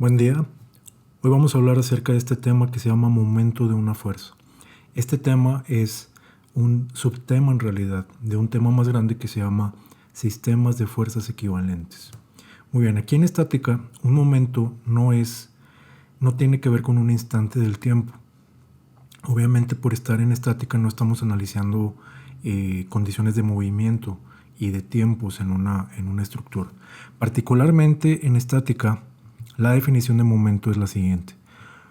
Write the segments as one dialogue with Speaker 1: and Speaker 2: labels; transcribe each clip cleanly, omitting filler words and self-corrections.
Speaker 1: Buen día. Hoy vamos a hablar acerca de este tema que se llama momento de una fuerza. Este tema es un subtema en realidad de un tema más grande que se llama sistemas de fuerzas equivalentes. Muy bien, aquí en estática un momento no tiene que ver con un instante del tiempo. Obviamente por estar en estática no estamos analizando condiciones de movimiento y de tiempos en una estructura. Particularmente en estática, la definición de momento es la siguiente: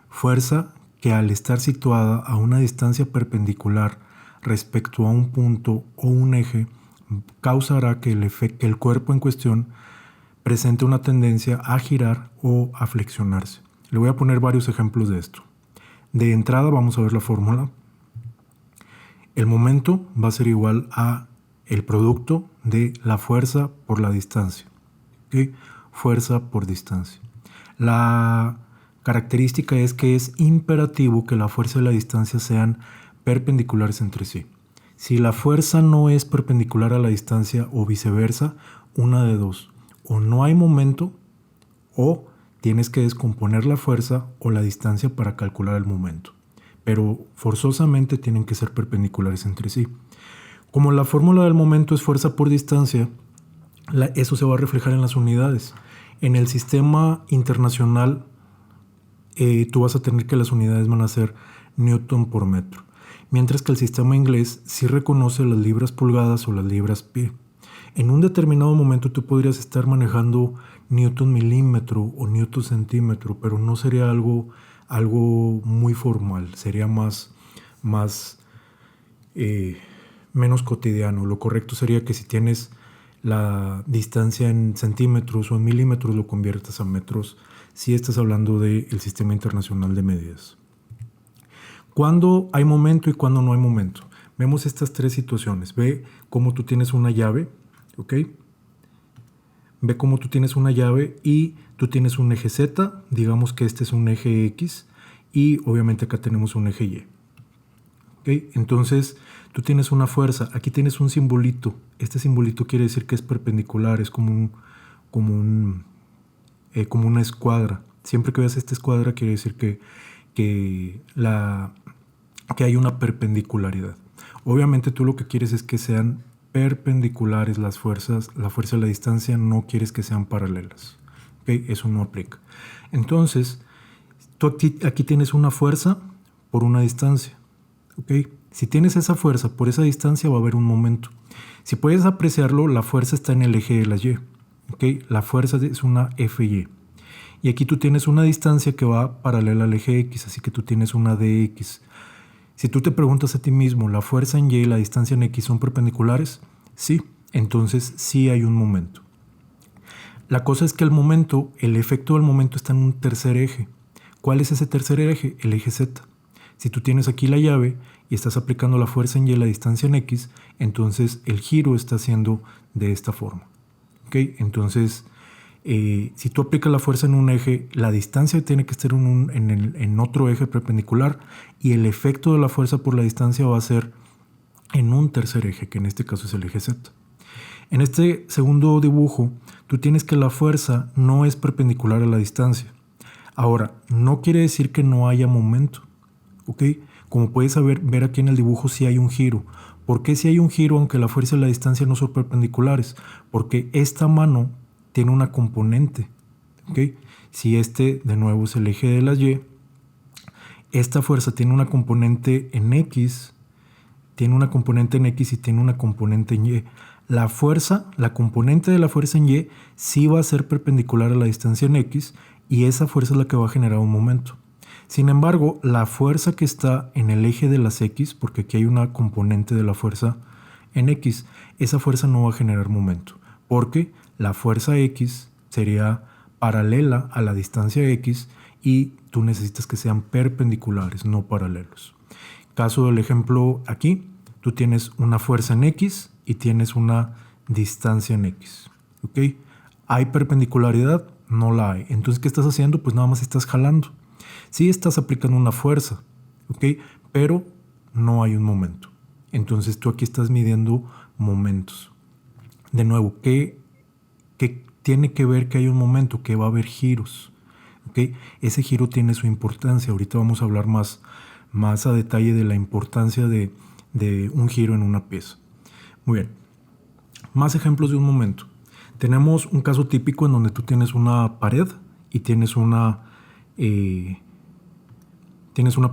Speaker 1: fuerza que al estar situada a una distancia perpendicular respecto a un punto o un eje causará que el cuerpo en cuestión presente una tendencia a girar o a flexionarse. Le voy a poner varios ejemplos de esto. De entrada vamos a ver la fórmula. El momento va a ser igual a el producto de la fuerza por la distancia. ¿Okay? Fuerza por distancia. La característica es que es imperativo que la fuerza y la distancia sean perpendiculares entre sí. Si la fuerza no es perpendicular a la distancia o viceversa, una de dos: o no hay momento o tienes que descomponer la fuerza o la distancia para calcular el momento. Pero forzosamente tienen que ser perpendiculares entre sí. Como la fórmula del momento es fuerza por distancia, eso se va a reflejar en las unidades. En el sistema internacional, tú vas a tener que las unidades van a ser Newton por metro. Mientras que el sistema inglés sí reconoce las libras pulgadas o las libras pie. En un determinado momento tú podrías estar manejando Newton milímetro o Newton centímetro, pero no sería algo muy formal, sería menos cotidiano. Lo correcto sería que si tienes la distancia en centímetros o en milímetros, lo conviertas a metros si estás hablando del Sistema Internacional de Medidas. ¿Cuándo hay momento y cuándo no hay momento? Vemos estas tres situaciones. Ve cómo tú tienes una llave, ¿ok? Ve cómo tú tienes una llave y tú tienes un eje Z, digamos que este es un eje X y obviamente acá tenemos un eje Y. ¿Okay? Entonces tú tienes una fuerza, aquí tienes un simbolito. Este simbolito quiere decir que es perpendicular, es como una escuadra. Siempre que veas esta escuadra quiere decir que hay una perpendicularidad. Obviamente tú lo que quieres es que sean perpendiculares las fuerzas, la fuerza y la distancia, no quieres que sean paralelas. ¿Okay? Eso no aplica. Entonces, tú aquí tienes una fuerza por una distancia. ¿Okay? Si tienes esa fuerza por esa distancia, va a haber un momento. Si puedes apreciarlo, la fuerza está en el eje de la Y. ¿Okay? La fuerza es una FY. Y aquí tú tienes una distancia que va paralela al eje X, así que tú tienes una DX. Si tú te preguntas a ti mismo, ¿la fuerza en Y y la distancia en X son perpendiculares? Sí, entonces sí hay un momento. La cosa es que el efecto del momento está en un tercer eje. ¿Cuál es ese tercer eje? El eje Z. Si tú tienes aquí la llave y estás aplicando la fuerza en Y y la distancia en X, entonces el giro está haciendo de esta forma. ¿Okay? Entonces, si tú aplicas la fuerza en un eje, la distancia tiene que estar en otro eje perpendicular y el efecto de la fuerza por la distancia va a ser en un tercer eje, que en este caso es el eje Z. En este segundo dibujo, tú tienes que la fuerza no es perpendicular a la distancia. Ahora, no quiere decir que no haya momento. ¿Ok? Como puedes ver aquí en el dibujo, sí hay un giro. ¿Por qué si hay un giro aunque la fuerza y la distancia no son perpendiculares? Porque esta mano tiene una componente. ¿Ok? Si este de nuevo es el eje de la Y, esta fuerza tiene una componente en X, tiene una componente en X y tiene una componente en Y. La componente de la fuerza en Y sí va a ser perpendicular a la distancia en X y esa fuerza es la que va a generar un momento. Sin embargo, la fuerza que está en el eje de las X, porque aquí hay una componente de la fuerza en X, esa fuerza no va a generar momento, porque la fuerza X sería paralela a la distancia X y tú necesitas que sean perpendiculares, no paralelos. Caso del ejemplo aquí, tú tienes una fuerza en X y tienes una distancia en X. ¿Ok? ¿Hay perpendicularidad? No la hay. Entonces, ¿qué estás haciendo? Pues nada más estás jalando. Sí estás aplicando una fuerza, ¿ok? Pero no hay un momento. Entonces tú aquí estás midiendo momentos. De nuevo, ¿qué tiene que ver que hay un momento? Que va a haber giros, ¿ok? Ese giro tiene su importancia. Ahorita vamos a hablar más a detalle de la importancia de un giro en una pieza. Muy bien. Más ejemplos de un momento. Tenemos un caso típico en donde tú tienes una pared y tienes una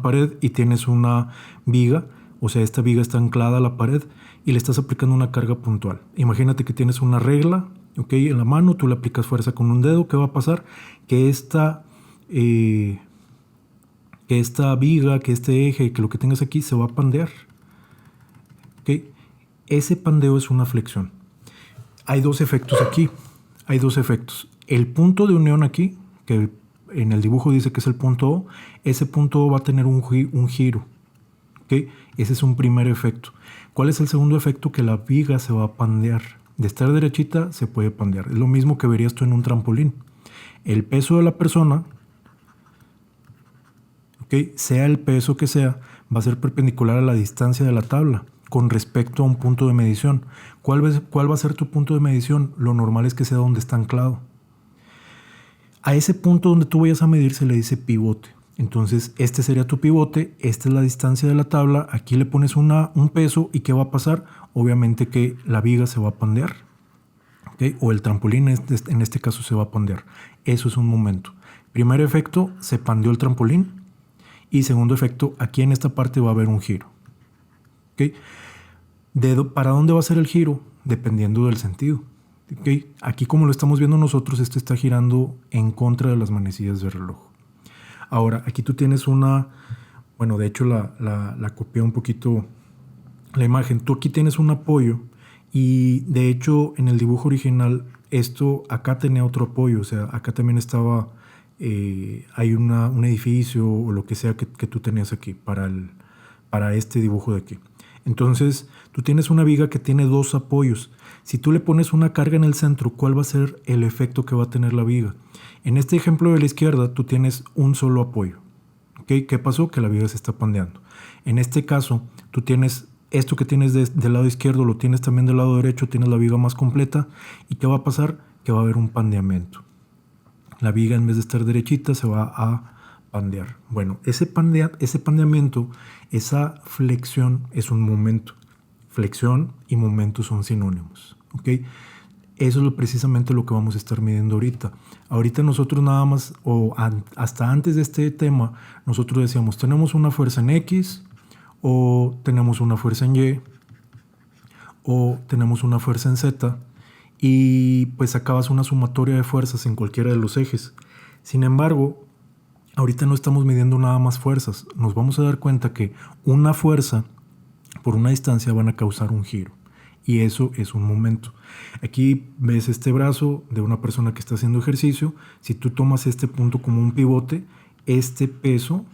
Speaker 1: pared y tienes una viga. O sea, esta viga está anclada a la pared y le estás aplicando una carga puntual. Imagínate que tienes una regla, ¿ok? En la mano, tú le aplicas fuerza con un dedo. ¿Qué va a pasar? Que esta viga, que este eje, que lo que tengas aquí se va a pandear. ¿Ok? Ese pandeo es una flexión. Hay dos efectos aquí. Hay dos efectos. El punto de unión aquí, que en el dibujo dice que es el punto O, ese punto O va a tener un giro. ¿Okay? Ese es un primer efecto. ¿Cuál es el segundo efecto? Que la viga se va a pandear. De estar derechita se puede pandear. Es lo mismo que verías tú en un trampolín. El peso de la persona, ¿okay? Sea el peso que sea, va a ser perpendicular a la distancia de la tabla con respecto a un punto de medición. ¿Cuál va a ser tu punto de medición? Lo normal es que sea donde está anclado. A ese punto donde tú vayas a medir se le dice pivote. Entonces, este sería tu pivote, esta es la distancia de la tabla, aquí le pones un peso y ¿qué va a pasar? Obviamente que la viga se va a pandear, ¿okay? O el trampolín en este caso se va a pandear. Eso es un momento. Primer efecto, se pandeó el trampolín. Y segundo efecto, aquí en esta parte va a haber un giro. ¿Okay? ¿Para dónde va a ser el giro? Dependiendo del sentido. ¿Okay? Aquí, como lo estamos viendo nosotros, esto está girando en contra de las manecillas del reloj. Ahora, aquí tú tienes bueno, de hecho la copié un poquito la imagen. Tú aquí tienes un apoyo y de hecho en el dibujo original esto acá tenía otro apoyo. O sea, acá también estaba, hay un edificio o lo que sea que tú tenías aquí para este dibujo de aquí. Entonces, tú tienes una viga que tiene dos apoyos. Si tú le pones una carga en el centro, ¿cuál va a ser el efecto que va a tener la viga? En este ejemplo de la izquierda, tú tienes un solo apoyo. ¿Okay? ¿Qué pasó? Que la viga se está pandeando. En este caso, tú tienes esto que tienes del lado izquierdo, lo tienes también del lado derecho, tienes la viga más completa. ¿Y qué va a pasar? Que va a haber un pandeamiento. La viga, en vez de estar derechita, se va a pandear. Bueno, ese pandeamiento, esa flexión es un momento. Flexión y momento son sinónimos. ¿Ok? Eso es precisamente lo que vamos a estar midiendo ahorita. Ahorita nosotros nada más, hasta antes de este tema, nosotros decíamos, tenemos una fuerza en X, o tenemos una fuerza en Y, o tenemos una fuerza en Z, y pues sacabas una sumatoria de fuerzas en cualquiera de los ejes. Sin embargo, ahorita no estamos midiendo nada más fuerzas. Nos vamos a dar cuenta que una fuerza por una distancia van a causar un giro. Y eso es un momento. Aquí ves este brazo de una persona que está haciendo ejercicio. Si tú tomas este punto como un pivote, este peso,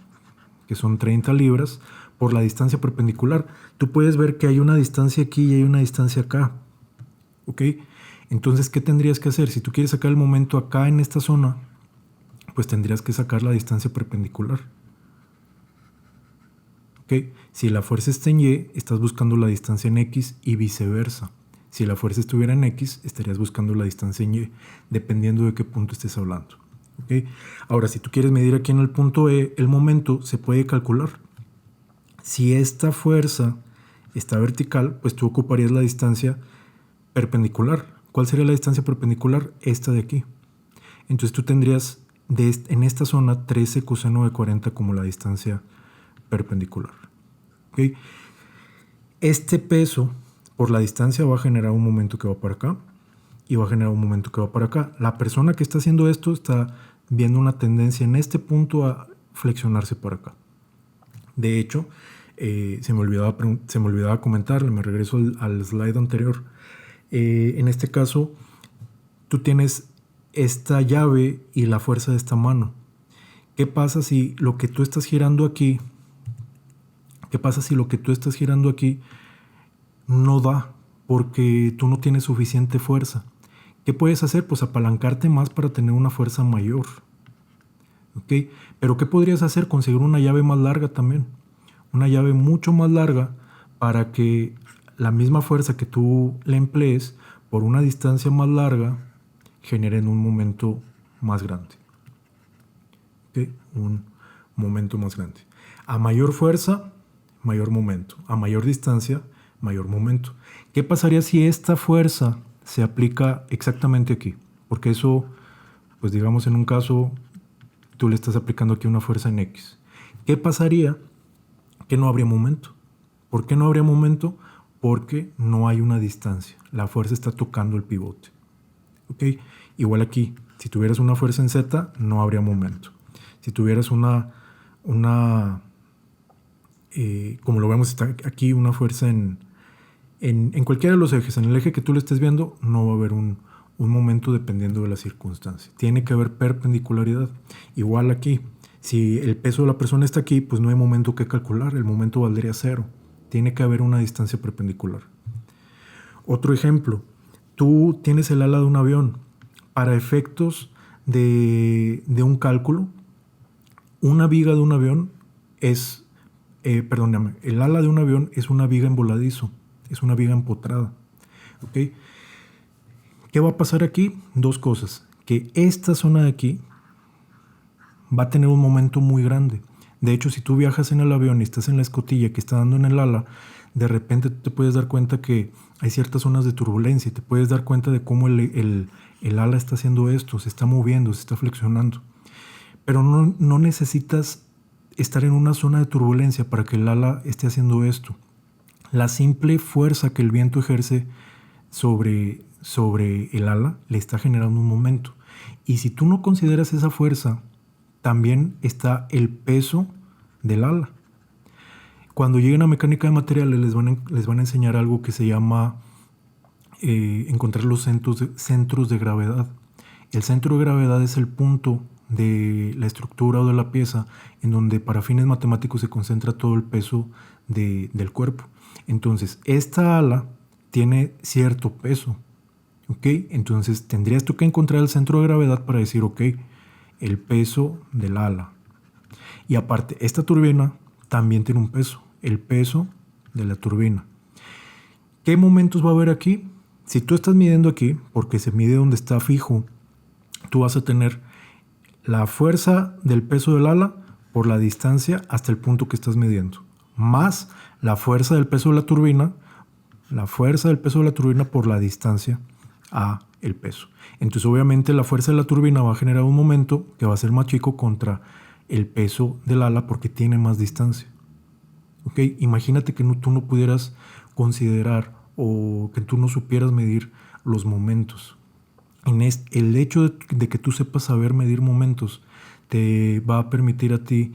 Speaker 1: que son 30 libras, por la distancia perpendicular, tú puedes ver que hay una distancia aquí y hay una distancia acá. ¿Ok? Entonces, ¿qué tendrías que hacer? Si tú quieres sacar el momento acá en esta zona, pues tendrías que sacar la distancia perpendicular. ¿Okay? Si la fuerza está en Y, estás buscando la distancia en X y viceversa. Si la fuerza estuviera en X, estarías buscando la distancia en Y, dependiendo de qué punto estés hablando. ¿Okay? Ahora, si tú quieres medir aquí en el punto E, el momento se puede calcular. Si esta fuerza está vertical, pues tú ocuparías la distancia perpendicular. ¿Cuál sería la distancia perpendicular? Esta de aquí. Entonces tú tendrías en esta zona 13 coseno de 40 como la distancia perpendicular. ¿Okay? Este peso por la distancia va a generar un momento que va para acá y va a generar un momento que va para acá. La persona que está haciendo esto está viendo una tendencia en este punto a flexionarse para acá. De hecho, se me olvidaba comentarle, me regreso al slide anterior. En este caso, tú tienes esta llave y la fuerza de esta mano. ¿Qué pasa si lo que tú estás girando aquí no da? Porque tú no tienes suficiente fuerza. ¿Qué puedes hacer? Pues apalancarte más para tener una fuerza mayor. ¿Ok? Pero ¿qué podrías hacer? Conseguir una llave más larga también. Una llave mucho más larga para que la misma fuerza que tú le emplees por una distancia más larga genere un momento más grande. ¿ok? Un momento más grande. A mayor fuerza, mayor momento. A mayor distancia, mayor momento. ¿Qué pasaría si esta fuerza se aplica exactamente aquí? Porque eso, pues digamos en un caso, tú le estás aplicando aquí una fuerza en X. ¿Qué pasaría? Que no habría momento. ¿Por qué no habría momento? Porque no hay una distancia. La fuerza está tocando el pivote. ¿Ok? Igual aquí, si tuvieras una fuerza en Z, no habría momento. Si tuvieras como lo vemos está aquí, una fuerza en cualquiera de los ejes, en el eje que tú le estés viendo, no va a haber un momento dependiendo de la circunstancia. Tiene que haber perpendicularidad. Igual aquí, si el peso de la persona está aquí, pues no hay momento que calcular, el momento valdría 0. Tiene que haber una distancia perpendicular. Otro ejemplo, tú tienes el ala de un avión. Para efectos de un cálculo, una viga de un avión es, perdóname, el ala de un avión es una viga en voladizo, es una viga empotrada. ¿Ok? ¿Qué va a pasar aquí? Dos cosas. Que esta zona de aquí va a tener un momento muy grande. De hecho, si tú viajas en el avión y estás en la escotilla que está dando en el ala, de repente te puedes dar cuenta que hay ciertas zonas de turbulencia y te puedes dar cuenta de cómo el ala está haciendo esto, se está moviendo, se está flexionando. Pero no necesitas estar en una zona de turbulencia para que el ala esté haciendo esto. La simple fuerza que el viento ejerce sobre el ala le está generando un momento. Y si tú no consideras esa fuerza, también está el peso del ala. Cuando lleguen a mecánica de materiales les van a enseñar algo que se llama encontrar los centros de gravedad. El centro de gravedad es el punto de la estructura o de la pieza en donde para fines matemáticos se concentra todo el peso del cuerpo. Entonces, esta ala tiene cierto peso, ¿ok? Entonces, tendrías tú que encontrar el centro de gravedad para decir, ok, el peso del ala. Y aparte, esta turbina también tiene un peso, el peso de la turbina. ¿Qué momentos va a haber aquí? Si tú estás midiendo aquí, porque se mide donde está fijo, tú vas a tener la fuerza del peso del ala por la distancia hasta el punto que estás midiendo, más la fuerza del peso de la turbina por la distancia a el peso. Entonces, obviamente, la fuerza de la turbina va a generar un momento que va a ser más chico contra el peso del ala porque tiene más distancia. ¿Ok? Imagínate que tú no pudieras considerar o que tú no supieras medir los momentos. El hecho de que tú sepas saber medir momentos te va a permitir a ti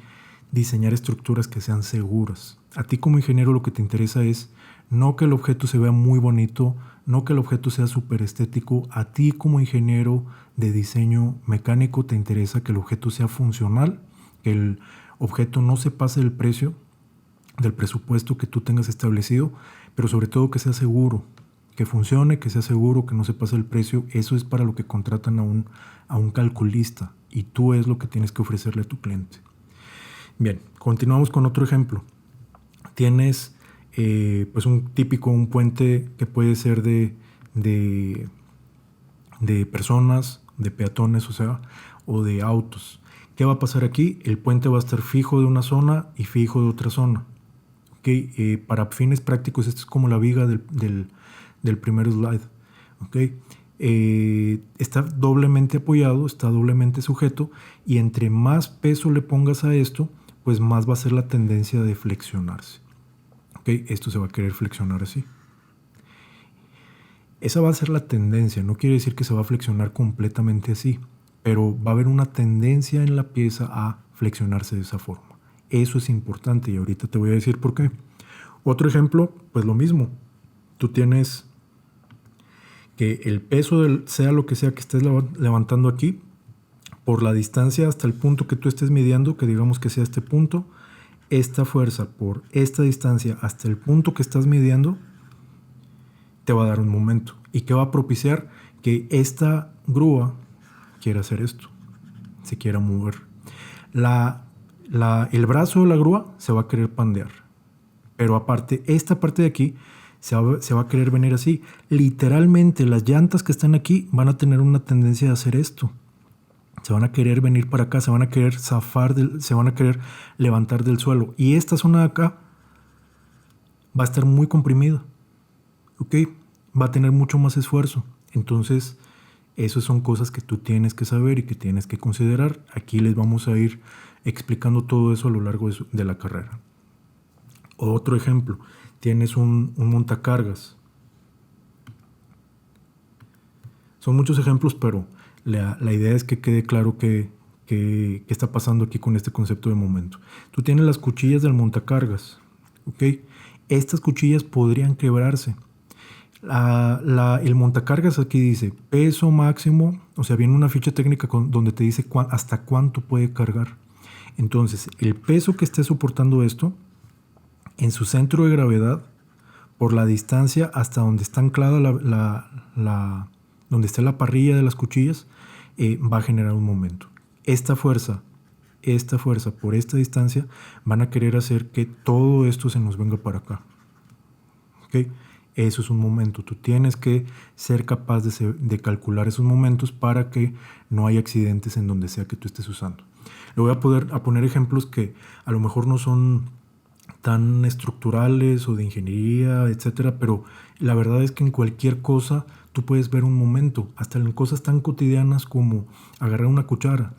Speaker 1: diseñar estructuras que sean seguras. A ti como ingeniero lo que te interesa es no que el objeto se vea muy bonito, no que el objeto sea súper estético. A ti como ingeniero de diseño mecánico te interesa que el objeto sea funcional, que el objeto no se pase del precio, del presupuesto que tú tengas establecido, pero sobre todo que sea seguro, que funcione, que sea seguro, que no se pase el precio. Eso es para lo que contratan a un calculista y tú es lo que tienes que ofrecerle a tu cliente. Bien, continuamos con otro ejemplo. Tienes pues un puente que puede ser de personas, de peatones, o de autos. ¿Qué va a pasar aquí? El puente va a estar fijo de una zona y fijo de otra zona. ¿Okay? Para fines prácticos, esto es como la viga del primer slide. ¿Okay? Está doblemente apoyado, está doblemente sujeto, y entre más peso le pongas a esto, pues más va a ser la tendencia de flexionarse. ¿Okay? Esto se va a querer flexionar así. Esa va a ser la tendencia, no quiere decir que se va a flexionar completamente así, pero va a haber una tendencia en la pieza a flexionarse de esa forma. Eso es importante y ahorita te voy a decir por qué. Otro ejemplo, pues lo mismo. Tú tienes que el peso sea lo que sea que estés levantando aquí, por la distancia hasta el punto que tú estés midiendo, que digamos que sea este punto, esta fuerza por esta distancia hasta el punto que estás midiendo, te va a dar un momento. ¿Y qué va a propiciar? Que esta grúa quiera hacer esto, se quiera mover. El brazo de la grúa se va a querer pandear, pero aparte, esta parte de aquí se va a querer venir así. Literalmente, las llantas que están aquí van a tener una tendencia a hacer esto. Se van a querer venir para acá, se van a querer se van a querer levantar del suelo. Y esta zona de acá va a estar muy comprimida, ¿ok? Va a tener mucho más esfuerzo. Entonces, esas son cosas que tú tienes que saber y que tienes que considerar. Aquí les vamos a ir explicando todo eso a lo largo de la carrera. Otro ejemplo, tienes un montacargas. Son muchos ejemplos, pero la idea es que quede claro qué está pasando aquí con este concepto de momento. Tú tienes las cuchillas del montacargas, ¿ok? Estas cuchillas podrían quebrarse. El montacargas aquí dice peso máximo, o sea, viene una ficha técnica donde te dice hasta cuánto puede cargar. Entonces, el peso que esté soportando esto, en su centro de gravedad, por la distancia hasta donde está anclada donde está la parrilla de las cuchillas, va a generar un momento. Esta fuerza por esta distancia van a querer hacer que todo esto se nos venga para acá. ¿Ok? Eso es un momento. Tú tienes que ser capaz de calcular esos momentos para que no haya accidentes en donde sea que tú estés usando. Le voy a poner ejemplos que a lo mejor no son tan estructurales o de ingeniería, etcétera, pero la verdad es que en cualquier cosa tú puedes ver un momento, hasta en cosas tan cotidianas como agarrar una cuchara.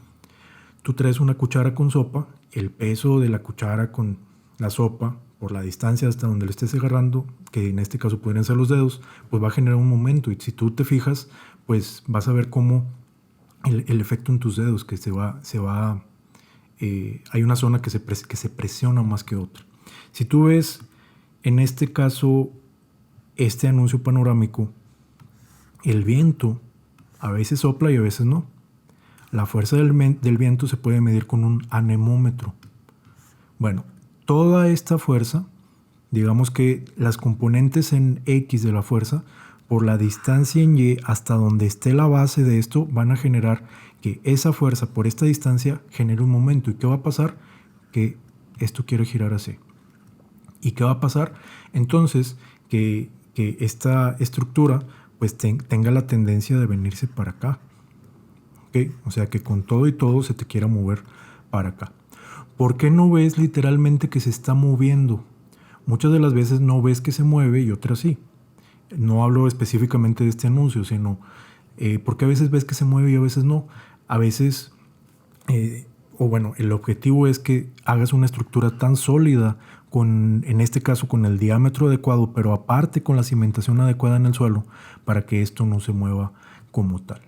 Speaker 1: Tú traes una cuchara con sopa, el peso de la cuchara con la sopa, por la distancia hasta donde le estés agarrando, que en este caso podrían ser los dedos, pues va a generar un momento. Y si tú te fijas, pues vas a ver cómo el efecto en tus dedos, que hay una zona que se presiona más que otra. Si tú ves, en este caso, este anuncio panorámico, el viento a veces sopla y a veces no. La fuerza del viento se puede medir con un anemómetro. Bueno, toda esta fuerza, digamos que las componentes en X de la fuerza, por la distancia en Y hasta donde esté la base de esto, van a generar que esa fuerza por esta distancia genere un momento. ¿Y qué va a pasar? Que esto quiere girar así. ¿Y qué va a pasar? Entonces, que esta estructura pues tenga la tendencia de venirse para acá. ¿Okay? O sea, que con todo y todo se te quiera mover para acá. ¿Por qué no ves literalmente que se está moviendo? Muchas de las veces no ves que se mueve y otras sí. No hablo específicamente de este anuncio, sino porque a veces ves que se mueve y a veces no. A veces, el objetivo es que hagas una estructura tan sólida, en este caso con el diámetro adecuado, pero aparte con la cimentación adecuada en el suelo, para que esto no se mueva como tal.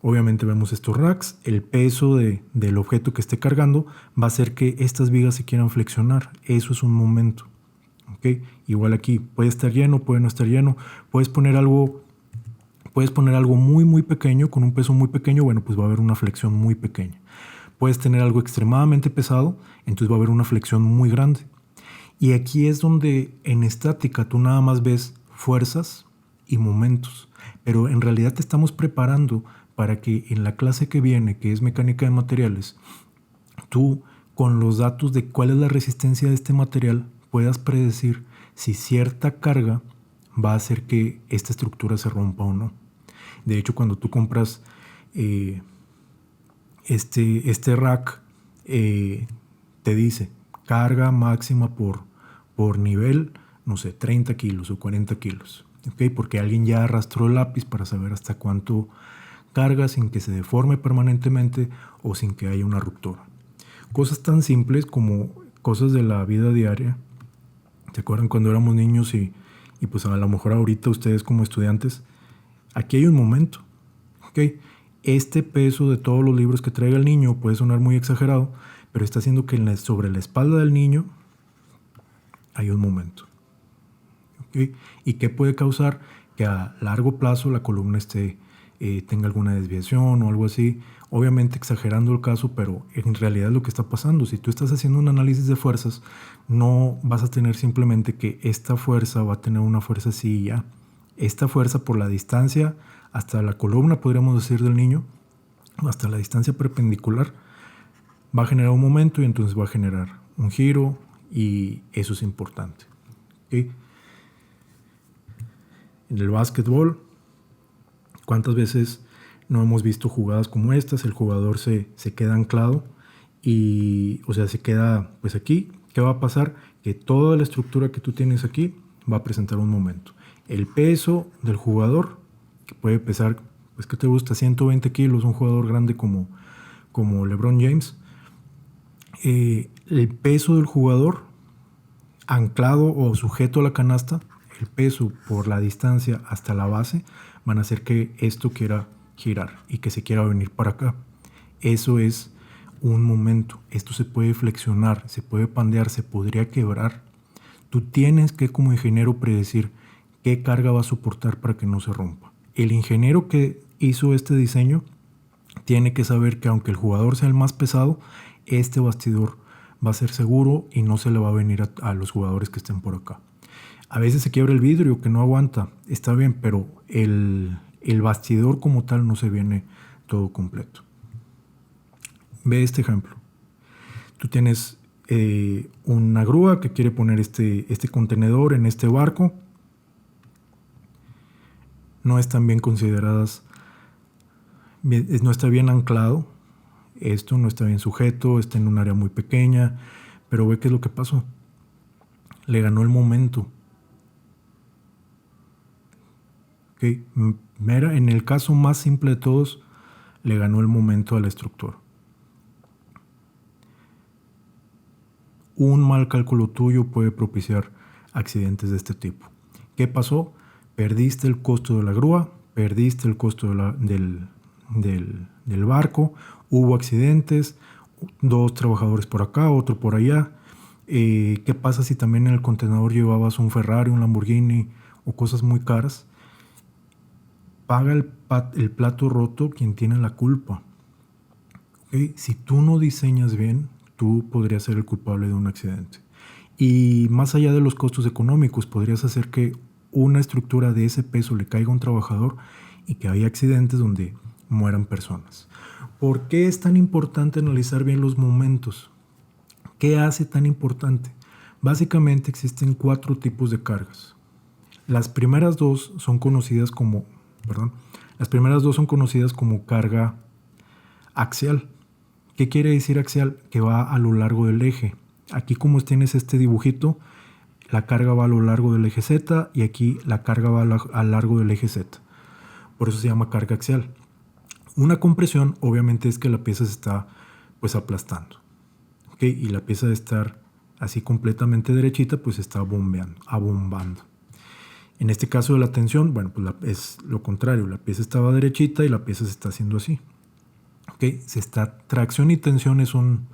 Speaker 1: Obviamente vemos estos racks, el peso del objeto que esté cargando va a hacer que estas vigas se quieran flexionar. Eso es un momento. ¿Okay? Igual aquí, puede estar lleno, puede no estar lleno. Puedes poner algo muy muy pequeño, con un peso muy pequeño, bueno, pues va a haber una flexión muy pequeña. Puedes tener algo extremadamente pesado, entonces va a haber una flexión muy grande. Y aquí es donde en estática tú nada más ves fuerzas y momentos, pero en realidad te estamos preparando para que en la clase que viene, que es mecánica de materiales, tú con los datos de cuál es la resistencia de este material puedas predecir si cierta carga va a hacer que esta estructura se rompa o no. De hecho, cuando tú compras este rack, te dice carga máxima por nivel, no sé, 30 kilos o 40 kilos. ¿Okay? Porque alguien ya arrastró el lápiz para saber hasta cuánto carga sin que se deforme permanentemente o sin que haya una ruptura. Cosas tan simples como cosas de la vida diaria. ¿Se acuerdan cuando éramos niños y pues a lo mejor ahorita ustedes como estudiantes? Aquí hay un momento. ¿Okay? Este peso de todos los libros que traiga el niño puede sonar muy exagerado, pero está haciendo que sobre la espalda del niño hay un momento. ¿Okay? ¿Y qué puede causar? Que a largo plazo la columna tenga alguna desviación o algo así. Obviamente exagerando el caso, pero en realidad es lo que está pasando. Si tú estás haciendo un análisis de fuerzas, no vas a tener simplemente que esta fuerza va a tener una fuerza así y ya. Esta fuerza por la distancia hasta la columna, podríamos decir, del niño, hasta la distancia perpendicular, va a generar un momento y entonces va a generar un giro y eso es importante. ¿Okay? En el básquetbol, ¿cuántas veces no hemos visto jugadas como estas, el jugador se queda anclado y, o sea, se queda pues aquí. ¿Qué va a pasar? Que toda la estructura que tú tienes aquí va a presentar un momento. El peso del jugador, que puede pesar, pues ¿qué te gusta? 120 kilos, un jugador grande como LeBron James. El peso del jugador anclado o sujeto a la canasta, el peso por la distancia hasta la base, van a hacer que esto quiera girar y que se quiera venir para acá. Eso es un momento. Esto se puede flexionar, se puede pandear, se podría quebrar. Tú tienes que, como ingeniero, predecir qué carga va a soportar para que no se rompa. El ingeniero que hizo este diseño tiene que saber que aunque el jugador sea el más pesado, este bastidor va a ser seguro y no se le va a venir a los jugadores que estén por acá. A veces se quiebra el vidrio que no aguanta, está bien, pero el bastidor como tal no se viene todo completo. Ve este ejemplo. Tú tienes una grúa que quiere poner este contenedor en este barco. No están bien consideradas, no está bien anclado. Esto no está bien sujeto, está en un área muy pequeña. Pero ve qué es lo que pasó. Le ganó el momento. ¿Okay? Mira, en el caso más simple de todos, le ganó el momento a la estructura. Un mal cálculo tuyo puede propiciar accidentes de este tipo. ¿Qué pasó? Perdiste el costo de la grúa, perdiste el costo del barco, hubo accidentes, 2 trabajadores por acá, otro por allá. ¿Qué pasa si también en el contenedor llevabas un Ferrari, un Lamborghini o cosas muy caras? Paga el plato roto quien tiene la culpa. ¿Okay? Si tú no diseñas bien, tú podrías ser el culpable de un accidente. Y más allá de los costos económicos, podrías hacer que una estructura de ese peso le caiga a un trabajador y que haya accidentes donde mueran personas. ¿Por qué es tan importante analizar bien los momentos? ¿Qué hace tan importante? Básicamente existen 4 tipos de cargas. Las primeras dos son conocidas como carga axial. ¿Qué quiere decir axial? Que va a lo largo del eje. Aquí, como tienes este dibujito, la carga va a lo largo del eje Z y aquí la carga va a lo largo del eje Z. Por eso se llama carga axial. Una compresión obviamente es que la pieza se está pues aplastando. ¿Okay? Y la pieza de estar así completamente derechita pues está abombando. En este caso de la tensión, bueno, pues es lo contrario. La pieza estaba derechita y la pieza se está haciendo así. ¿Okay? Tracción y tensión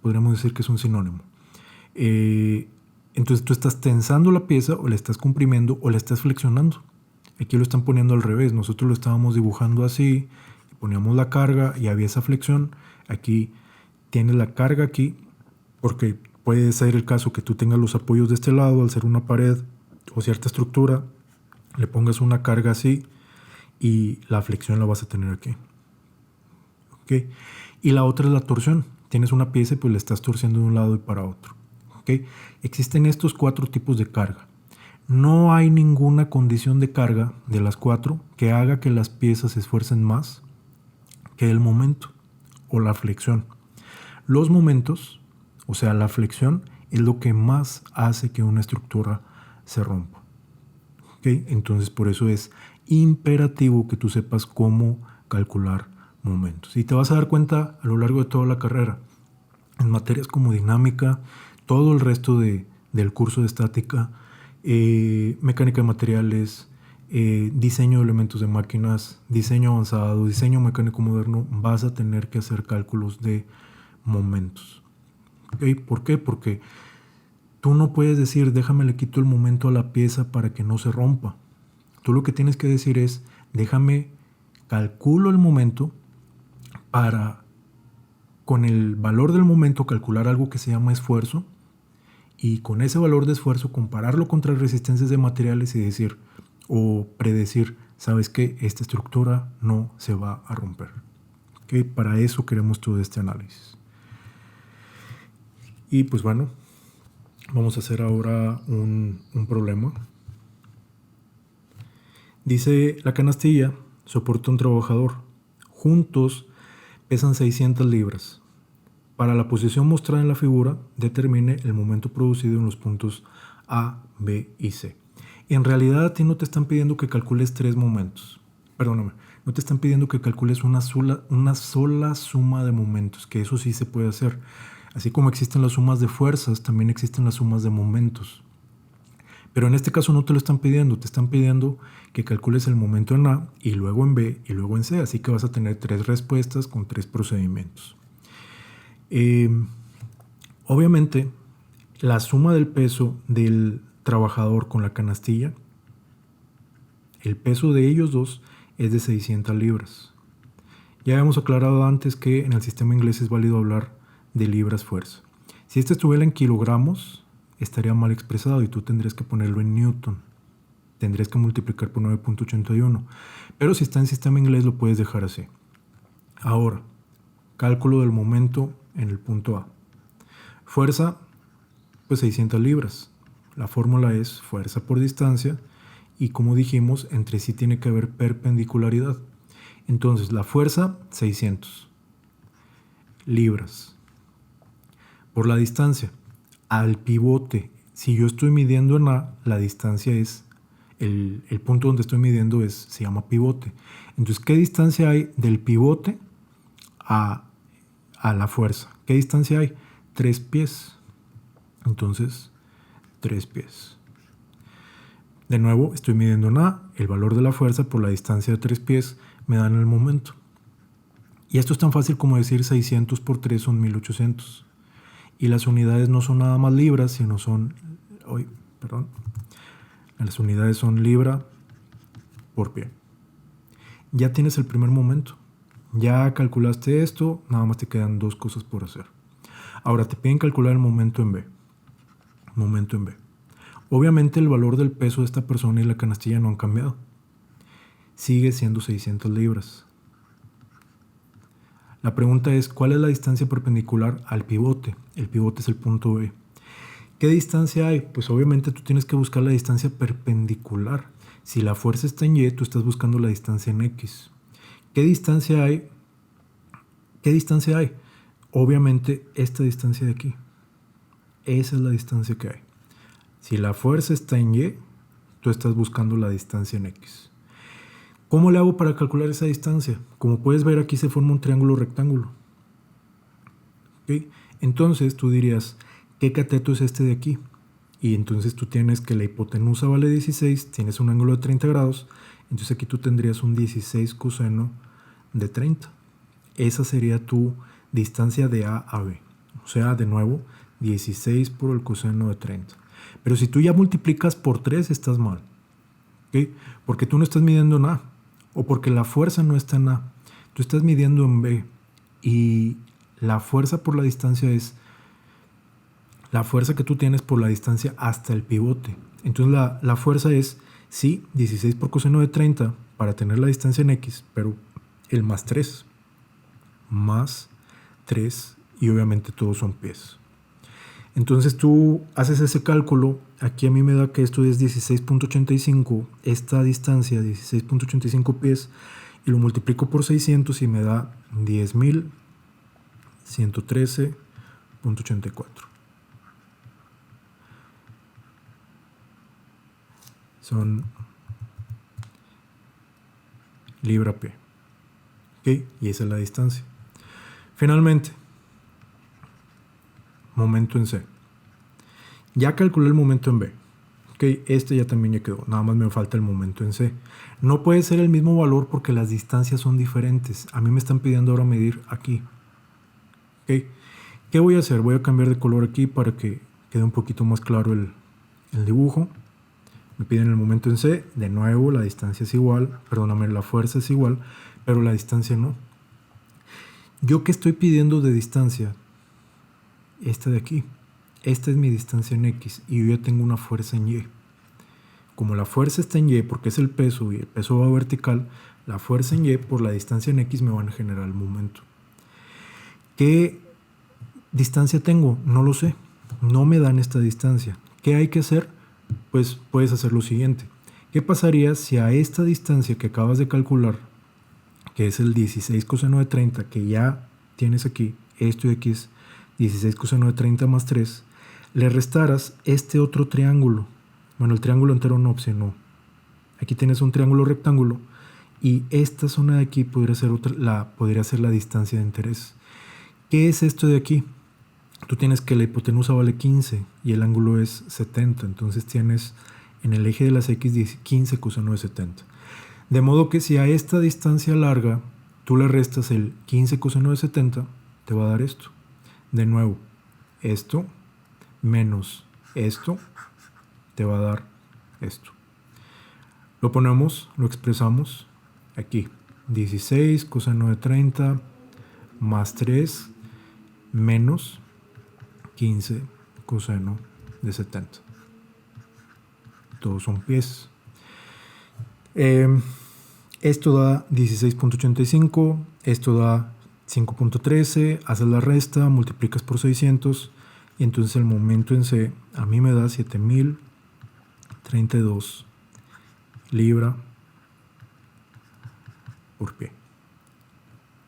Speaker 1: podríamos decir que es un sinónimo. Entonces tú estás tensando la pieza o la estás comprimiendo o la estás flexionando. Aquí lo están poniendo al revés. Nosotros lo estábamos dibujando así, poníamos la carga y había esa flexión. Aquí tienes la carga aquí, porque puede ser el caso que tú tengas los apoyos de este lado, al ser una pared o cierta estructura, le pongas una carga así y la flexión la vas a tener aquí. ¿Okay? Y la otra es la torsión. Tienes una pieza y pues la estás torciendo de un lado y para otro. ¿Okay? Existen estos 4 tipos de carga. No hay ninguna condición de carga de las 4 que haga que las piezas se esfuercen más que el momento o la flexión. Los momentos, o sea, la flexión, es lo que más hace que una estructura se rompa. ¿Okay? Entonces, por eso es imperativo que tú sepas cómo calcular momentos. Y te vas a dar cuenta a lo largo de toda la carrera, en materias como dinámica, todo el resto del curso de estática, mecánica de materiales, diseño de elementos de máquinas, diseño avanzado, diseño mecánico moderno, vas a tener que hacer cálculos de momentos. ¿Okay? ¿Por qué? Porque tú no puedes decir, déjame le quito el momento a la pieza para que no se rompa. Tú lo que tienes que decir es, déjame calculo el momento para, con el valor del momento, calcular algo que se llama esfuerzo y con ese valor de esfuerzo compararlo contra resistencias de materiales y decir o predecir, ¿sabes qué? Esta estructura no se va a romper. ¿Okay? Para eso queremos todo este análisis. Y pues bueno, vamos a hacer ahora un problema. Dice, la canastilla soporta un trabajador. juntos pesan 600 libras. Para la posición mostrada en la figura, determine el momento producido en los puntos A, B y C. En realidad a ti no te están pidiendo que calcules 3 momentos. Perdóname, no te están pidiendo que calcules una sola suma de momentos, que eso sí se puede hacer. Así como existen las sumas de fuerzas, también existen las sumas de momentos. Pero en este caso no te lo están pidiendo, te están pidiendo que calcules el momento en A y luego en B y luego en C. Así que vas a tener 3 respuestas con 3 procedimientos. Obviamente, la suma del peso del trabajador con la canastilla, el peso de ellos dos es de 600 libras. Ya habíamos aclarado antes que en el sistema inglés es válido hablar de libras fuerza. Si este estuviera en kilogramos, estaría mal expresado y tú tendrías que ponerlo en newton. Tendrías que multiplicar por 9.81. Pero si está en sistema inglés lo puedes dejar así. Ahora, cálculo del momento en el punto A. Fuerza, pues 600 libras. La fórmula es fuerza por distancia y como dijimos, entre sí tiene que haber perpendicularidad. Entonces, la fuerza, 600 libras. Por la distancia, al pivote, si yo estoy midiendo en A, la distancia es, el punto donde estoy midiendo se llama pivote. Entonces, ¿qué distancia hay del pivote a la fuerza? ¿Qué distancia hay? 3 pies. Entonces, 3 pies. De nuevo, estoy midiendo en A, el valor de la fuerza por la distancia de 3 pies me dan el momento. Y esto es tan fácil como decir 600 por 3 son 1800. Y las unidades no son nada más libras, sino son... Las unidades son libra por pie. Ya tienes el primer momento. Ya calculaste esto, nada más te quedan 2 cosas por hacer. Ahora te piden calcular el momento en B. Momento en B. Obviamente el valor del peso de esta persona y la canastilla no han cambiado. Sigue siendo 600 libras. La pregunta es, ¿cuál es la distancia perpendicular al pivote? El pivote es el punto B. ¿Qué distancia hay? Pues obviamente tú tienes que buscar la distancia perpendicular. Si la fuerza está en Y, tú estás buscando la distancia en X. ¿Qué distancia hay? ¿Qué distancia hay? Obviamente esta distancia de aquí. Esa es la distancia que hay. Si la fuerza está en Y, tú estás buscando la distancia en X. ¿Cómo le hago para calcular esa distancia? Como puedes ver, aquí se forma un triángulo rectángulo. ¿Okay? Entonces tú dirías, ¿qué cateto es este de aquí? Y entonces tú tienes que la hipotenusa vale 16, tienes un ángulo de 30 grados, entonces aquí tú tendrías un 16 coseno de 30. Esa sería tu distancia de A a B. O sea, de nuevo, 16 por el coseno de 30. Pero si tú ya multiplicas por 3, estás mal. ¿Okay? Porque tú no estás midiendo en A. O porque la fuerza no está en A. Tú estás midiendo en B. Y la fuerza por la distancia es la fuerza que tú tienes por la distancia hasta el pivote. Entonces la fuerza es, sí, 16 por coseno de 30 para tener la distancia en X, pero el más 3. Más 3 y obviamente todos son pies. Entonces tú haces ese cálculo, aquí a mí me da que esto es 16.85, esta distancia 16.85 pies, y lo multiplico por 600 y me da 10.113.84. Son libra pie. ¿Okay? Y esa es la distancia. Finalmente, momento en C. Ya calculé el momento en B. Okay, este ya también ya quedó. Nada más me falta el momento en C. No puede ser el mismo valor porque las distancias son diferentes. A mí me están pidiendo ahora medir aquí. Okay. ¿Qué voy a hacer? Voy a cambiar de color aquí para que quede un poquito más claro el dibujo. Me piden el momento en C. De nuevo, la distancia es igual. Perdóname, la fuerza es igual, pero la distancia no. ¿Yo qué estoy pidiendo de distancia? Esta de aquí. Esta es mi distancia en X y yo ya tengo una fuerza en Y. Como la fuerza está en Y porque es el peso y el peso va vertical, la fuerza en Y por la distancia en X me van a generar el momento. ¿Qué distancia tengo? No lo sé. No me dan esta distancia. ¿Qué hay que hacer? Pues puedes hacer lo siguiente. ¿Qué pasaría si a esta distancia que acabas de calcular que es el 16 coseno de 30, que ya tienes aquí, esto de aquí es 16 coseno de 30 más 3, le restaras este otro triángulo. Bueno, el triángulo entero no, sino aquí tienes un triángulo rectángulo y esta zona de aquí podría ser la distancia de interés. ¿Qué es esto de aquí? Tú tienes que la hipotenusa vale 15 y el ángulo es 70, entonces tienes en el eje de las x 15 coseno de 70. De modo que si a esta distancia larga tú le restas el 15 coseno de 70, te va a dar esto. De nuevo, esto menos esto te va a dar esto. Lo ponemos, lo expresamos aquí. 16 coseno de 30 más 3 menos 15 coseno de 70. Todos son pies. Esto da 16.85, esto da 5.13, haces la resta, multiplicas por 600 y entonces el momento en C a mí me da 7032 libra por pie.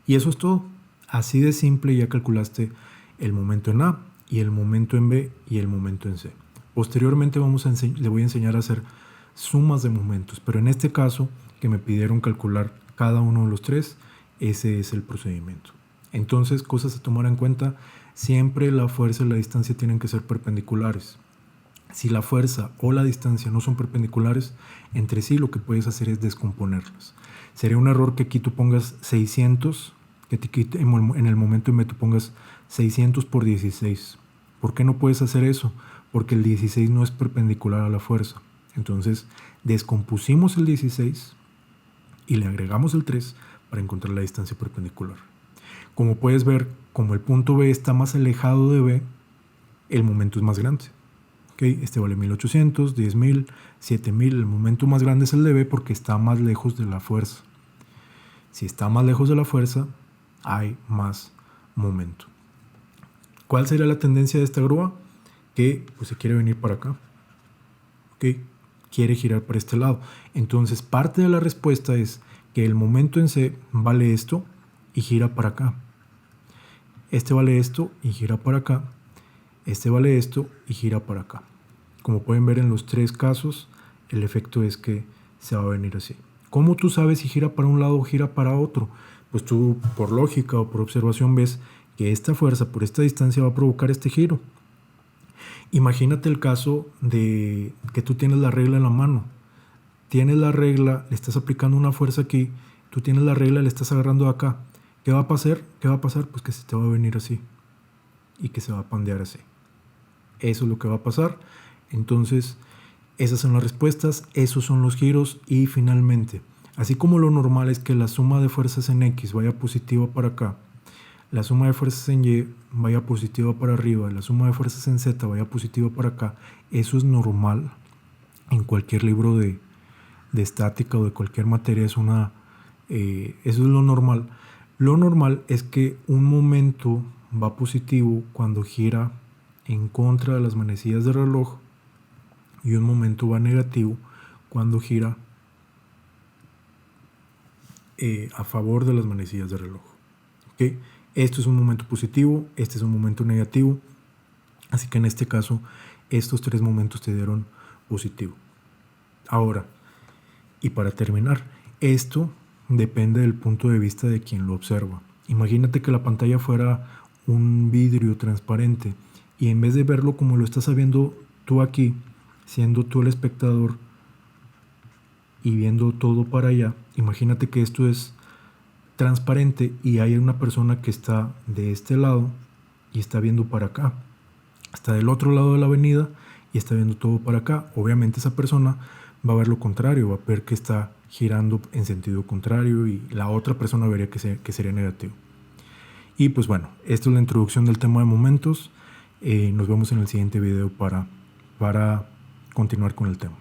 Speaker 1: Y eso es todo. Así de simple ya calculaste el momento en A y el momento en B y el momento en C. Posteriormente le voy a enseñar a hacer sumas de momentos, pero en este caso que me pidieron calcular cada uno de los tres, ese es el procedimiento. Entonces, cosas a tomar en cuenta, siempre la fuerza y la distancia tienen que ser perpendiculares. Si la fuerza o la distancia no son perpendiculares entre sí, lo que puedes hacer es descomponerlas. Sería un error que aquí tú pongas 600, que en el momento en que tú pongas 600 por 16. ¿Por qué no puedes hacer eso? Porque el 16 no es perpendicular a la fuerza. Entonces, descompusimos el 16 y le agregamos el 3 para encontrar la distancia perpendicular. Como puedes ver, como el punto B está más alejado de B, el momento es más grande. ¿Okay? Este vale 1800, 10.000, 7.000. El momento más grande es el de B porque está más lejos de la fuerza. Si está más lejos de la fuerza, hay más momento. ¿Cuál sería la tendencia de esta grúa? Que pues, se quiere venir para acá. ¿Okay? Quiere girar para este lado. Entonces, parte de la respuesta es que el momento en C vale esto y gira para acá. Este vale esto y gira para acá. Este vale esto y gira para acá. Como pueden ver en los tres casos, el efecto es que se va a venir así. ¿Cómo tú sabes si gira para un lado o gira para otro? Pues tú, por lógica o por observación, ves que esta fuerza por esta distancia va a provocar este giro. Imagínate el caso de que tú tienes la regla en la mano. Tienes la regla, le estás aplicando una fuerza aquí, tú tienes la regla, le estás agarrando acá. ¿Qué va a pasar? Pues que se te va a venir así y que se va a pandear así. Eso es lo que va a pasar. Entonces, esas son las respuestas, esos son los giros y finalmente, así como lo normal es que la suma de fuerzas en X vaya positiva para acá, la suma de fuerzas en Y vaya positiva para arriba, la suma de fuerzas en Z vaya positiva para acá, eso es normal en cualquier libro de estática o de cualquier materia, eso es lo normal. Lo normal es que un momento va positivo cuando gira en contra de las manecillas del reloj y un momento va negativo cuando gira a favor de las manecillas del reloj. ¿Okay? Esto es un momento positivo, este es un momento negativo, así que en este caso estos tres momentos te dieron positivo. Ahora, y para terminar, esto depende del punto de vista de quien lo observa. Imagínate que la pantalla fuera un vidrio transparente y en vez de verlo como lo estás viendo tú aquí, siendo tú el espectador y viendo todo para allá, imagínate que esto es transparente y hay una persona que está de este lado y está viendo para acá. Está del otro lado de la avenida y está viendo todo para acá. Obviamente esa persona va a ver lo contrario, va a ver que está girando en sentido contrario y la otra persona vería que sería negativo. Y pues bueno, esto es la introducción del tema de momentos. Nos vemos en el siguiente video para continuar con el tema.